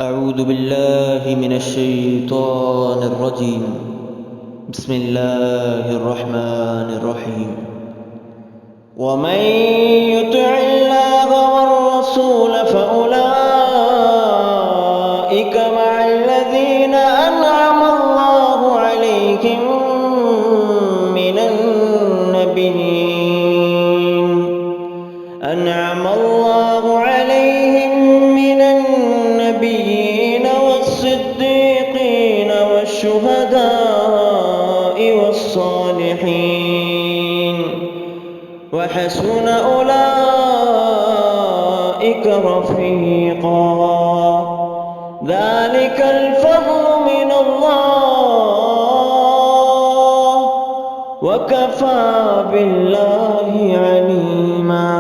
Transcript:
أعوذ بالله من الشيطان الرجيم. بسم الله الرحمن الرحيم. ومن يطع الله والرسول فأولئك مع الذين أنعم الله عليهم من النبيين والصديقين والشهداء والصالحين وحسن أولئك رفيقا. ذلك الفضل من الله وكفى بالله عليما.